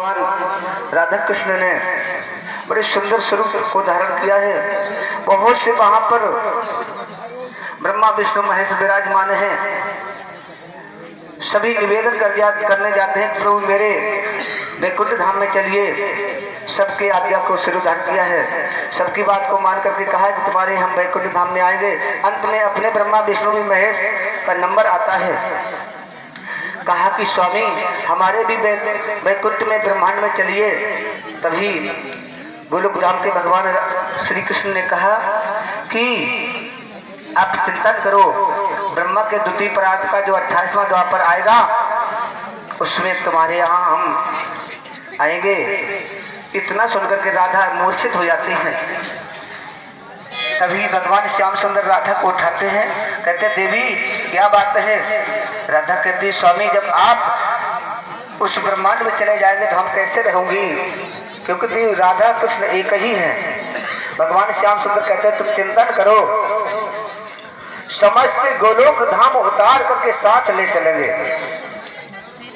भगवान राधा कृष्ण ने बड़े सुंदर स्वरूप को धारण किया है। बहुत से वहां पर ब्रह्मा विष्णु महेश विराजमान हैं। सभी निवेदन करने जाते हैं, प्रभु मेरे वैकुंठ धाम में चलिए। सबके आज्ञा को सिरोधार किया है, सबकी बात को मान करके कहा है कि तुम्हारे हम वैकुंठ धाम में आएंगे। अंत में अपने ब्रह्मा विष्णु महेश का नंबर आता है। कहा कि स्वामी हमारे भी वैकुंठ में ब्रह्मांड में चलिए। तभी गोलोक धाम के भगवान श्री कृष्ण ने कहा कि आप चिंता करो, ब्रह्मा के द्वितीय परार्थ का जो 28वां द्वापर आएगा उसमें तुम्हारे यहाँ हम आएंगे। इतना सुनकर के राधा मूर्छित हो जाती है। तभी भगवान श्याम सुंदर राधा को उठाते हैं, कहते देवी क्या बात है। राधा कहती स्वामी जब आप उस ब्रह्मांड में चले जाएंगे तो हम कैसे रहूंगी, क्योंकि देव राधा कृष्ण एक ही है। भगवान श्याम सुंदर कहते तुम चिंता न करो, समस्त गोलोक धाम उतार करके साथ ले चलेंगे।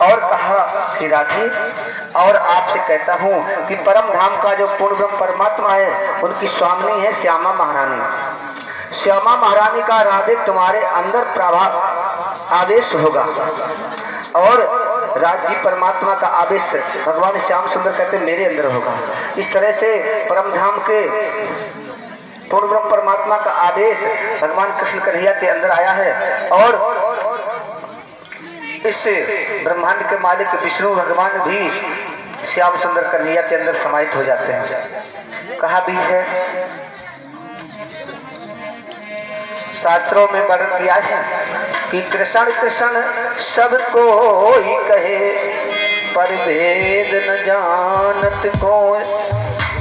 और कहा कि राधे और आपसे कहता हूं कि परम धाम का जो पूर्ण ब्रह्म परमात्मा है उनकी स्वामिनी है श्यामा महारानी। श्यामा महारानी का राधे तुम्हारे अंदर प्रभाव आवेश होगा और राज्य परमात्मा का आवेश भगवान श्याम सुंदर कहते मेरे अंदर होगा। इस तरह से परम धाम के पूर्ण ब्रह्म परमात्मा का आदेश भगवान कृष्ण कन्हैया के अंदर आया है और इससे ब्रह्मांड के मालिक विष्णु भगवान भी श्याम सुंदर कन्हैया के अंदर समाहित हो जाते हैं। कहा भी है, शास्त्रों में वर्णन किया है कि कृष्ण कृष्ण सबको ही कहे, पर भेद न जानत कोई,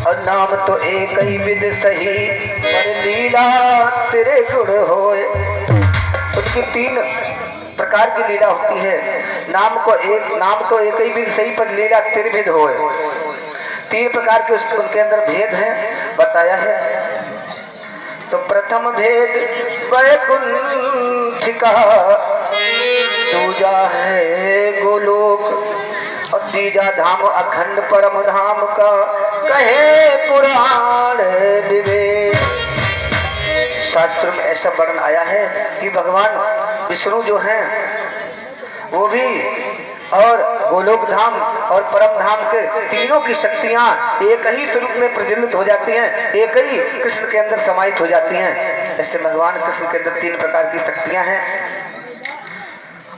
और नाम तो एक ही विद सही, पर लीला तेरे गुण होए। उनकी 3 प्रकार की लीला होती है। नाम तो एक ही विद सही, पर लीला त्रिविध होए। 3 प्रकार के उनके अंदर भेद है बताया है। तो प्रथम भेद वैकुंठ का, दूजा है गोलोक, और तीजा धाम अखंड परम धाम का कहे पुराण विवेक। शास्त्र में ऐसा वर्णन आया है कि भगवान विष्णु जो हैं वो भी और गोलोक धाम और परम धाम के तीनों की शक्तियां एक ही स्वरूप में प्रज्वलित हो जाती हैं, एक ही कृष्ण के अंदर समाहित हो जाती हैं। ऐसे भगवान कृष्ण के अंदर 3 प्रकार की शक्तियां हैं।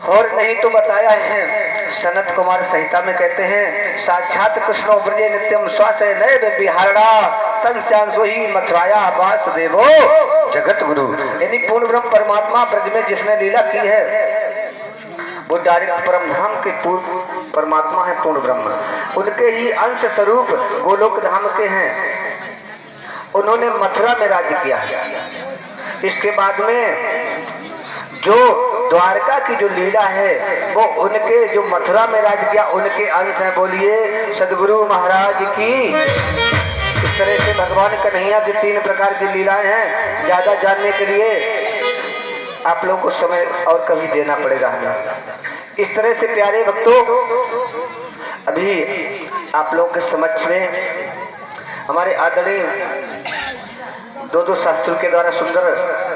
और नहीं तो बताया है, सनत कुमार संहिता में कहते हैं साक्षात कृष्णो ब्रजे नित्यम स्वासे नैव विहारणा, तन श्यांसो ही मथुराया वासुदेवो जगत गुरु। यानी पूर्ण ब्रह्म परमात्मा ब्रज में जिसने लीला की है वो डायरेक्ट परम धाम के पूर्ण परमात्मा है, पूर्ण ब्रह्म। उनके ही अंश स्वरूप गोलोक धाम के हैं। उन्होंने मथुरा में राज्य किया है। इसके बाद में जो द्वारका की जो लीला है वो उनके जो मथुरा में राज किया उनके अंश हैं। बोलिए सदगुरु महाराज की। इस तरह से भगवान कन्हैया की 3 प्रकार की लीलाएं हैं। ज्यादा जानने के लिए आप लोगों को समय और कभी देना पड़ेगा हमें। इस तरह से प्यारे भक्तों, अभी आप लोगों के समक्ष में हमारे आदरणीय 2 शास्त्रों के द्वारा सुंदर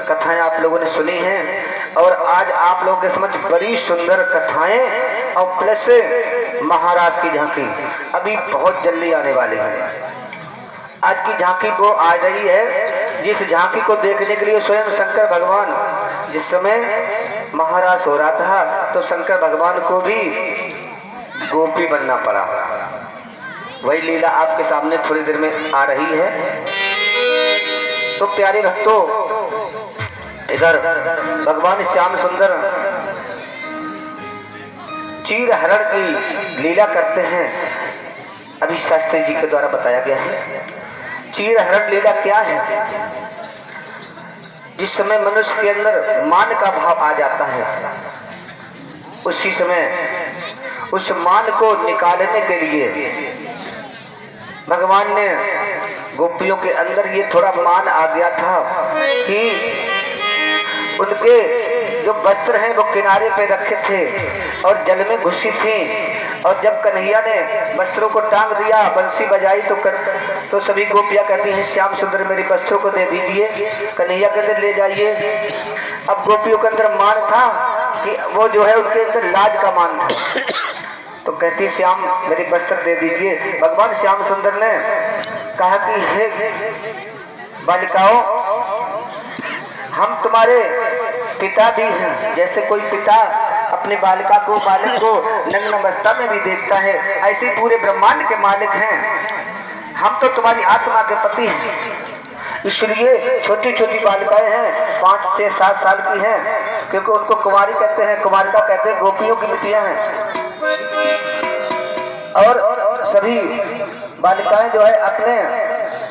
कथाएं आप लोगों ने सुनी हैं और आज आप लोगों के समझ बड़ी सुंदर कथाएं और प्लस महाराज की झांकी अभी बहुत जल्दी आने वाली है। आज की झांकी वो आ रही है जिस झांकी को देखने के लिए स्वयं शंकर भगवान जिस समय महाराज हो रहा था तो शंकर भगवान को भी गोपी बनना पड़ा। वही लीला आपके सामने थोड़ी देर में आ रही है। तो प्यारे भक्तों, इधर भगवान श्याम सुंदर चीर हरण की लीला करते हैं। अभी शास्त्री जी के द्वारा बताया गया है चीर हरण लीला क्या है। जिस समय मनुष्य के अंदर मान का भाव आ जाता है उसी समय उस मान को निकालने के लिए भगवान ने गोपियों के अंदर ये थोड़ा मान आ गया था कि उनके जो वस्त्र हैं वो किनारे पे रखे थे और जल में घुसी थी और जब कन्हैया ने वस्त्रों को टांग दिया, बंसी बजाई, तो सभी गोपियां कहती हैं श्याम सुंदर मेरे वस्त्रों को दे दीजिए। कन्हैया कहते ले जाइए। अब गोपियों के अंदर मान था कि वो जो है उनके अंदर लाज का मान था, तो कहती श्याम मेरे वस्त्र दे दीजिए। भगवान श्याम सुंदर ने कहा कि हे बालिकाओं, हम तुम्हारे पिता भी हैं। जैसे कोई पिता अपने बालक को नग्न अवस्था में भी देखता है, ऐसे पूरे ब्रह्मांड के मालिक हैं। हम तो तुम्हारी आत्मा के पति हैं, इसलिए छोटी छोटी बालिकाएं हैं, 5 से 7 साल की हैं, क्योंकि उनको कुमारी कहते हैं, कुमारिका कहते हैं, गोपियों की बिटियां हैं। और सभी बालिकाएं जो है अपने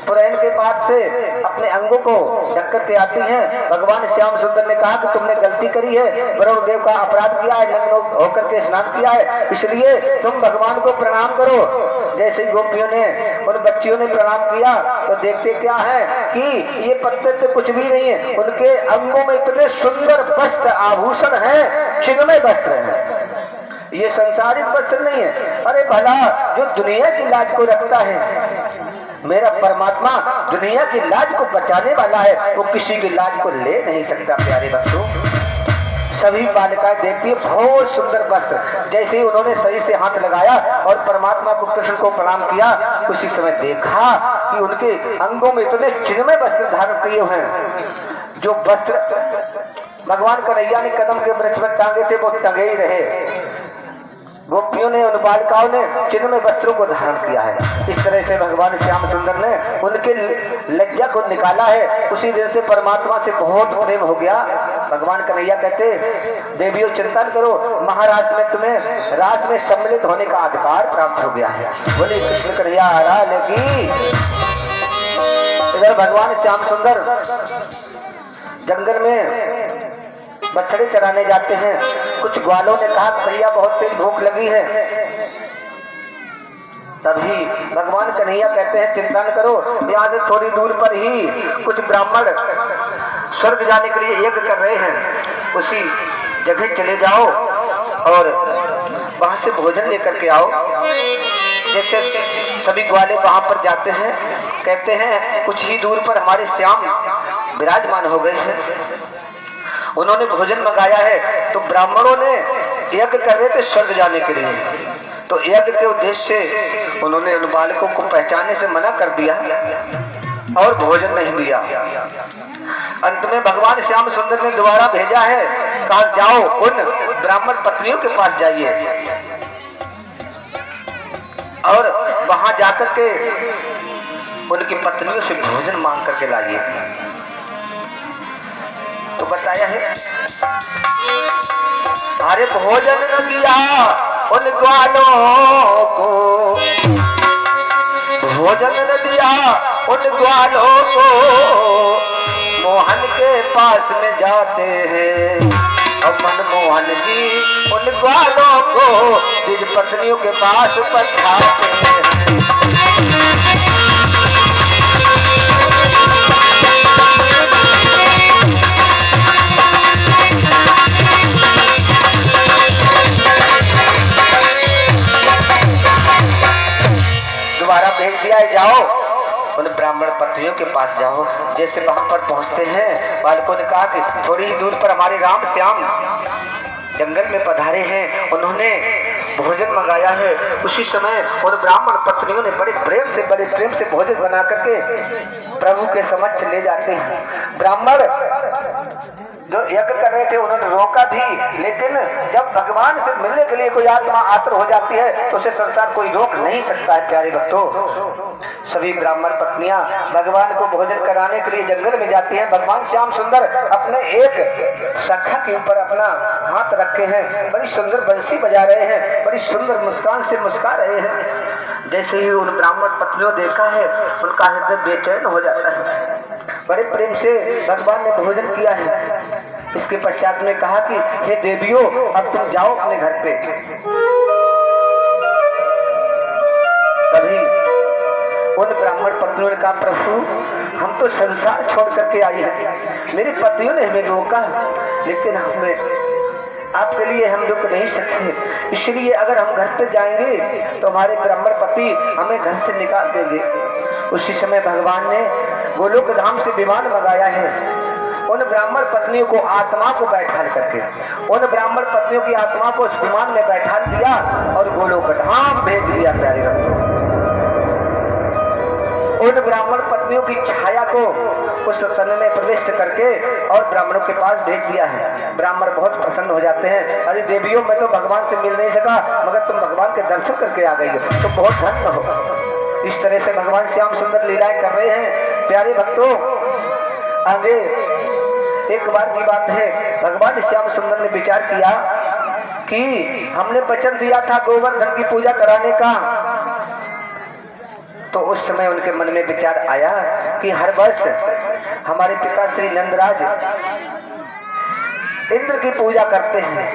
पुरैन के पास से अपने अंगों को ढक के आती हैं। भगवान श्याम सुंदर ने कहा कि तुमने गलती करी है, वरुणदेव का अपराध किया है, नग्न होकर के स्नान किया है, इसलिए तुम भगवान को प्रणाम करो। जैसे गोपियों ने उन बच्चियों ने प्रणाम किया तो देखते क्या है कि ये पत्ते तो कुछ भी नहीं है, उनके अंगों में इतने सुंदर वस्त्र आभूषण है, चिन्मय वस्त्र है, ये संसारिक वस्त्र नहीं है। अरे भला जो दुनिया की लाज को रखता है, मेरा परमात्मा दुनिया की लाज को बचाने वाला है, वो किसी की लाज को ले नहीं सकता। प्यारे बच्चों, सभी बालिकाएं देखती है बहुत सुंदर वस्त्र। जैसे ही उन्होंने सही से हाथ लगाया और परमात्मा को कृष्ण को प्रणाम किया, उसी समय देखा कि उनके अंगों में इतने चिन्मय वस्त्र धारण किए हुए हैं। जो वस्त्र भगवान कन्हैया ने कदम के वृक्ष में टांगे थे वो टंगे ही रहे। गोपियों ने, उन बालिकाओं ने चिन्मय वस्त्रों को धारण किया है। इस तरह से भगवान श्याम सुंदर ने उनके लज्जा को निकाला है। उसी दिन से परमात्मा से बहुत प्रेम हो गया। भगवान कन्हैया कहते देवियों चिंतन करो, महारास में तुम्हें रास में सम्मिलित होने का अधिकार प्राप्त हो गया है। बोले कृष्ण कन्हैया लाल की। इधर भगवान श्याम सुंदर जंगल में बछड़े चराने जाते हैं। कुछ ग्वालों ने कहा भैया बहुत तेज भूख लगी है। तभी भगवान कन्हैया कहते हैं चिंता न करो, यहाँ से थोड़ी दूर पर ही कुछ ब्राह्मण स्वर्ग जाने के लिए यज्ञ कर रहे हैं, उसी जगह चले जाओ और वहां से भोजन लेकर के आओ। जैसे सभी ग्वाले वहां पर जाते हैं, कहते हैं कुछ ही दूर पर हमारे श्याम विराजमान हो गए हैं, उन्होंने भोजन मंगाया है। तो ब्राह्मणों ने यज्ञ कर रहे थे स्वर्ग जाने के लिए, तो यज्ञ के उद्देश्य से उन्होंने उन बालकों को पहचानने से मना कर दिया और भोजन नहीं दिया। अंत में भगवान श्याम सुंदर ने दोबारा भेजा है, कहा जाओ उन ब्राह्मण पत्नियों के पास जाइए और वहां जाकर के उनकी पत्नियों से भोजन मांग करके लाइए। तो बताया है अरे भोजन न दिया उन ग्वालों को, भोजन न दिया उन ग्वालों को, मोहन के पास में जाते हैं और मनमोहन जी उन ग्वालों को निज पत्नियों के पास पठाते हैं। भेज दिया है, जाओ उन ब्राह्मण पत्नियों के पास जाओ। जैसे वहां पर पहुंचते हैं, बालकों ने कहा कि थोड़ी ही दूर पर हमारे राम श्याम जंगल में पधारे हैं, उन्होंने भोजन मंगाया है। उसी समय उन ब्राह्मण पत्नियों ने बड़े प्रेम से भोजन बना करके प्रभु के समक्ष ले जाते हैं। ब्राह्मण जो यज्ञ कर रहे थे उन्होंने रोका भी, लेकिन जब भगवान से मिलने के लिए कोई आत्मा आतुर हो जाती है तो उसे संसार कोई रोक नहीं सकता है। प्यारे भक्तों, सभी ब्राह्मण पत्नियां भगवान को भोजन कराने के लिए जंगल में जाती हैं। भगवान श्याम सुंदर अपने एक सखा के ऊपर अपना हाथ रखे हैं, बड़ी सुंदर बंसी बजा रहे हैं, बड़ी सुंदर मुस्कान से मुस्कुरा रहे हैं। जैसे ही उन ब्राह्मण पत्नियों देखा है, उनका हृदय बेचैन हो जाता है। बड़े प्रेम से भगवान ने भोजन किया है। इसके पश्चात में कहा कि हे देवियों, अब तुम जाओ अपने घर पे। तभी उन ब्राह्मण पत्नियों ने कहा प्रभु, हम तो संसार छोड़ करके आई हैं, मेरी पत्नियों ने हमें रोका, लेकिन हमें आपके लिए हम रुक नहीं सकते, इसलिए अगर हम घर पे जाएंगे तो हमारे ब्राह्मण पति हमें घर से निकाल देंगे। उसी समय भगवान ने गोलोक धाम से विमान मंगाया है। उन ब्राह्मण पत्नियों को आत्मा को बैठा करके उन ब्राह्मण पत्नियों की आत्मा को उस विमान में बैठा दिया और गोलोक धाम भेज दिया। प्यारे भक्तों, उन ब्राह्मण पत्नियों की छाया को उस तन में प्रविष्ट करके और ब्राह्मणों के पास भेज दिया है। ब्राह्मण बहुत प्रसन्न हो जाते हैं। अरे देवियों, मैं तो भगवान से मिल नहीं सका मगर तुम भगवान के दर्शन करके आ गई हो, तो बहुत धन्य हो। इस तरह से भगवान श्याम सुंदर लीलाएं कर रहे हैं। प्यारे भक्तों, आगे एक बार की बात है, भगवान श्याम सुंदर ने विचार किया कि हमने वचन दिया था गोवर्धन की पूजा कराने का। तो उस समय उनके मन में विचार आया कि हर वर्ष हमारे पिता श्री नंदराज इंद्र की पूजा करते हैं,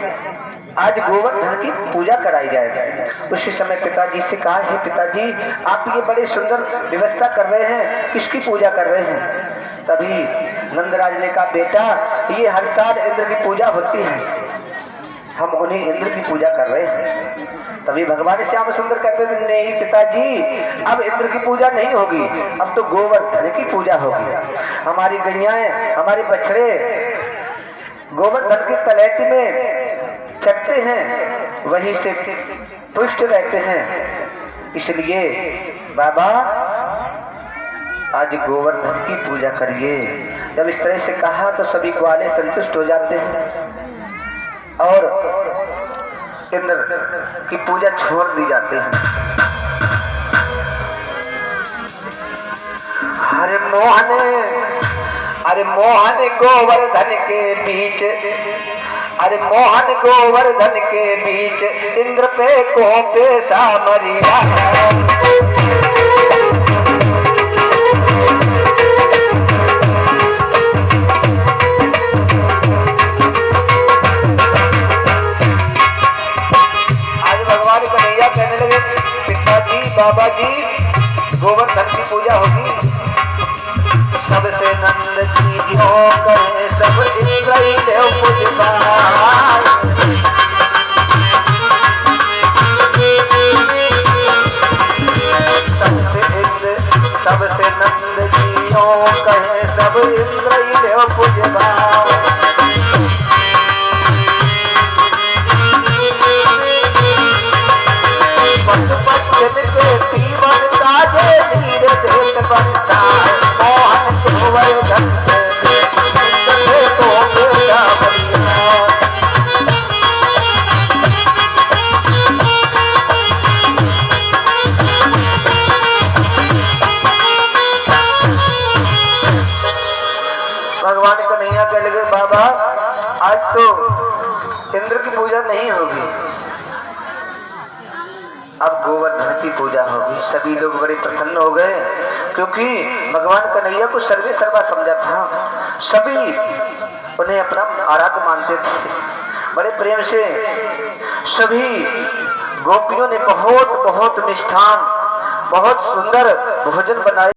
आज गोवर्धन की पूजा कराई जाए। उसी समय पिताजी से कहा, हे पिताजी, आप ये बड़े सुंदर व्यवस्था कर रहे हैं, किसकी पूजा कर रहे हैं? तभी नंदराज ने कहा, बेटा, ये हर साल इंद्र की पूजा होती है, हम उन्हीं इंद्र की पूजा कर रहे हैं। तभी भगवान श्याम सुंदर कहते थे, नहीं पिताजी, अब इंद्र की पूजा नहीं होगी, अब तो गोवर्धन की पूजा होगी। हमारी गैयाएं, हमारे बछड़े गोवर्धन की तलैटी में चढ़ते हैं, वहीं से पुष्ट रहते हैं। इसलिए बाबा, आज गोवर्धन की पूजा करिए। जब इस तरह से कहा तो सभी ग्वाले संतुष्ट हो जाते हैं और इंद्र की पूजा छोड़ दी जाती है। अरे मोहन गोवर्धन के बीच, अरे मोहन गोवर्धन के बीच, इंद्र पे कोपे सामरिया। कहने लगे, पिताजी, बाबा जी, गोवर्धन की पूजा होगी, सबसे नंद की जो करे सब इंद्र ही देव पूजवाए। सबसे नंद की जो कहे सब इंद्र ही देव पूजवाए। पश्चिम के पीवन काजे नीर देत बरसाए, मोहन गोवर्धन के तो बेटा बलिया। भगवान कन्हैया कह लगे, बाबा, आज तो इंद्र की पूजा नहीं होगी, अब गोवर्धन की पूजा होगी। सभी लोग बड़े प्रसन्न हो गए, क्योंकि भगवान कन्हैया को सर्वे सर्वा समझा था। सभी उन्हें अपना आराध्य मानते थे। बड़े प्रेम से सभी गोपियों ने बहुत बहुत मिष्ठान, बहुत सुंदर भोजन बनाए।